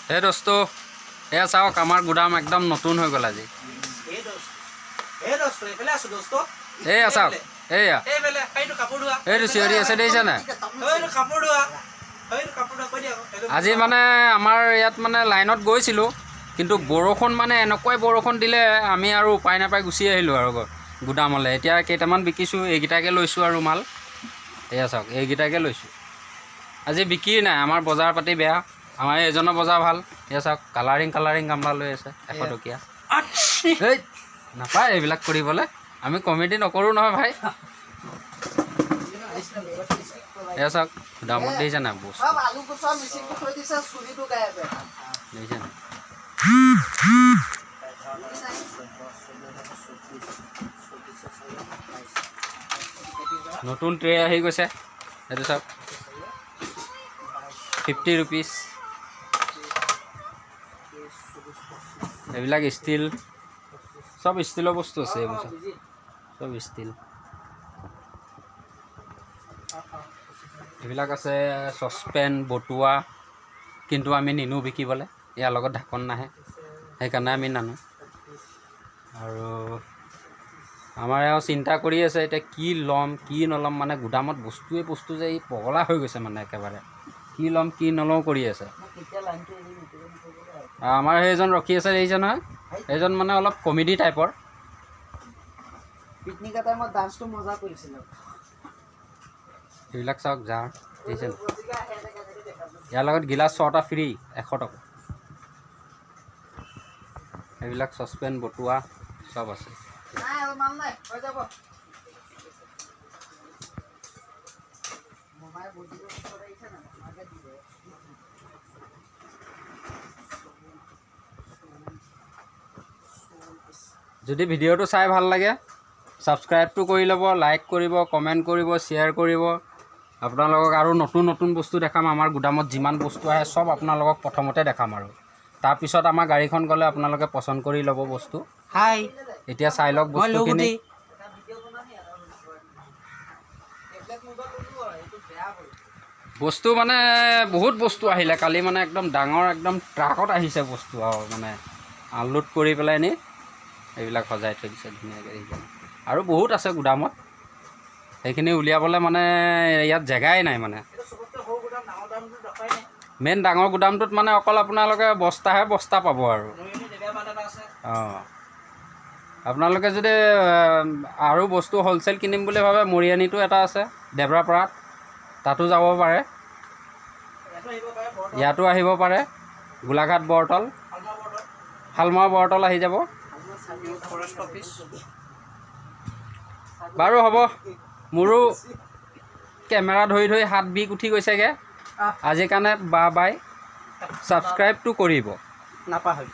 হে দোস্ত এয়া চাওক আমাৰ গুদাম একদম নতুন হৈ গ'ল আজি এয়া চাওক এয়া এইটো চিঞৰি আছে দেখিছা নাই আজি মানে আমাৰ ইয়াত মানে লাইনত গৈছিলোঁ কিন্তু বৰষুণ মানে এনেকুৱাই বৰষুণ দিলে আমি আৰু উপায় নাপাই গুচি আহিলোঁ আৰু গুদামলৈ এতিয়া কেইটামান বিকিছোঁ এইকেইটাকে লৈছোঁ আৰু মাল এয়া চাওক এইকেইটাকে লৈছোঁ আজি বিক্ৰী নাই আমাৰ বজাৰ পাতি বেয়া আমাৰ এজনৰ বজাৰ ভাল এয়া চাওক কালাৰিং গামলা লৈ আছে 100 টকীয়া এই নাপায় এইবিলাক কৰিবলৈ আমি কমেডি নকৰোঁ নহয় ভাই এয়া চাওক দামত দেখিছে নাই বস্তু দেখিছে নাই নতুন ট্ৰে আহি গৈছে এইটো চাওক 50 रुपीस এইবিলাক ষ্টিল সব ষ্টিলৰ বস্তু আছে এইবোৰ সব ষ্টিল এইবিলাক আছে চচপেন বটুৱা কিন্তু আমি নিনো বিকিবলৈ ইয়াৰ লগত ঢাকন নাহে সেইকাৰণে আমি নানো আৰু আমাৰ এওঁ চিন্তা কৰি আছে এতিয়া কি ল'ম কি নল'ম মানে গুদামত বস্তু যে এই পগলা হৈ গৈছে মানে একেবাৰে কি ল'ম কি নলওঁ কৰি আছে আমাৰ সেইজন ৰখি আছে এইজন নহয় এইজন মানে অলপ কমেডি টাইপৰ পিকনিকৰ টাইমত ডান্সটো মজা কৰিছিল এইবিলাক চাওক জাৰ দেখিছে ইয়াৰ লগত গিলাচ 6টা ফ্ৰী 100 টকা এইবিলাক চচপেন বটুৱা সব আছে যদি ভিডিঅ'টো চাই ভাল লাগে সাবস্ক্ৰাইবটো কৰি ল'ব লাইক কৰিব কমেণ্ট কৰিব শ্বেয়াৰ কৰিব আপোনালোকক আৰু নতুন বস্তু দেখাম আমাৰ গুদামত যিমান বস্তু আহে সব আপোনালোকক প্ৰথমতে দেখাম আৰু তাৰপিছত আমাৰ গাড়ীখন গ'লে আপোনালোকে পছন্দ কৰি ল'ব বস্তু হাই এতিয়া চাই লওক বস্তুখিনি বস্তু মানে বহুত বস্তু আহিলে কালি মানে একদম ডাঙৰ একদম ট্ৰাকত আহিছে বস্তু আৰু মানে আনলোড কৰি পেলাই নি এইবিলাক সজাই থৈ দিছে ধুনীয়াকৈ আৰু বহুত আছে গুদামত সেইখিনি উলিয়াবলৈ মানে ইয়াত জেগাই নাই মানে মেইন ডাঙৰ গুদামটোত মানে অকল আপোনালোকে বস্তা পাব আৰু অঁ আপোনালোকে যদি আৰু বস্তু হ'লচেল কিনিম বুলি ভাবে মৰিয়ানীটো এটা আছে দেবৰাপাৰাত তাতো যাব পাৰে ইয়াতো আহিব পাৰে গোলাঘাট বৰতল শালমৰা বৰতল আহি যাব বাৰু হ'ব মোৰো কেমেৰা ধৰি হাত বিষ উঠি গৈছেগৈ আজিৰ কাৰণে বাই ছাবস্ক্ৰাইবটো কৰিব নাপাহৰিব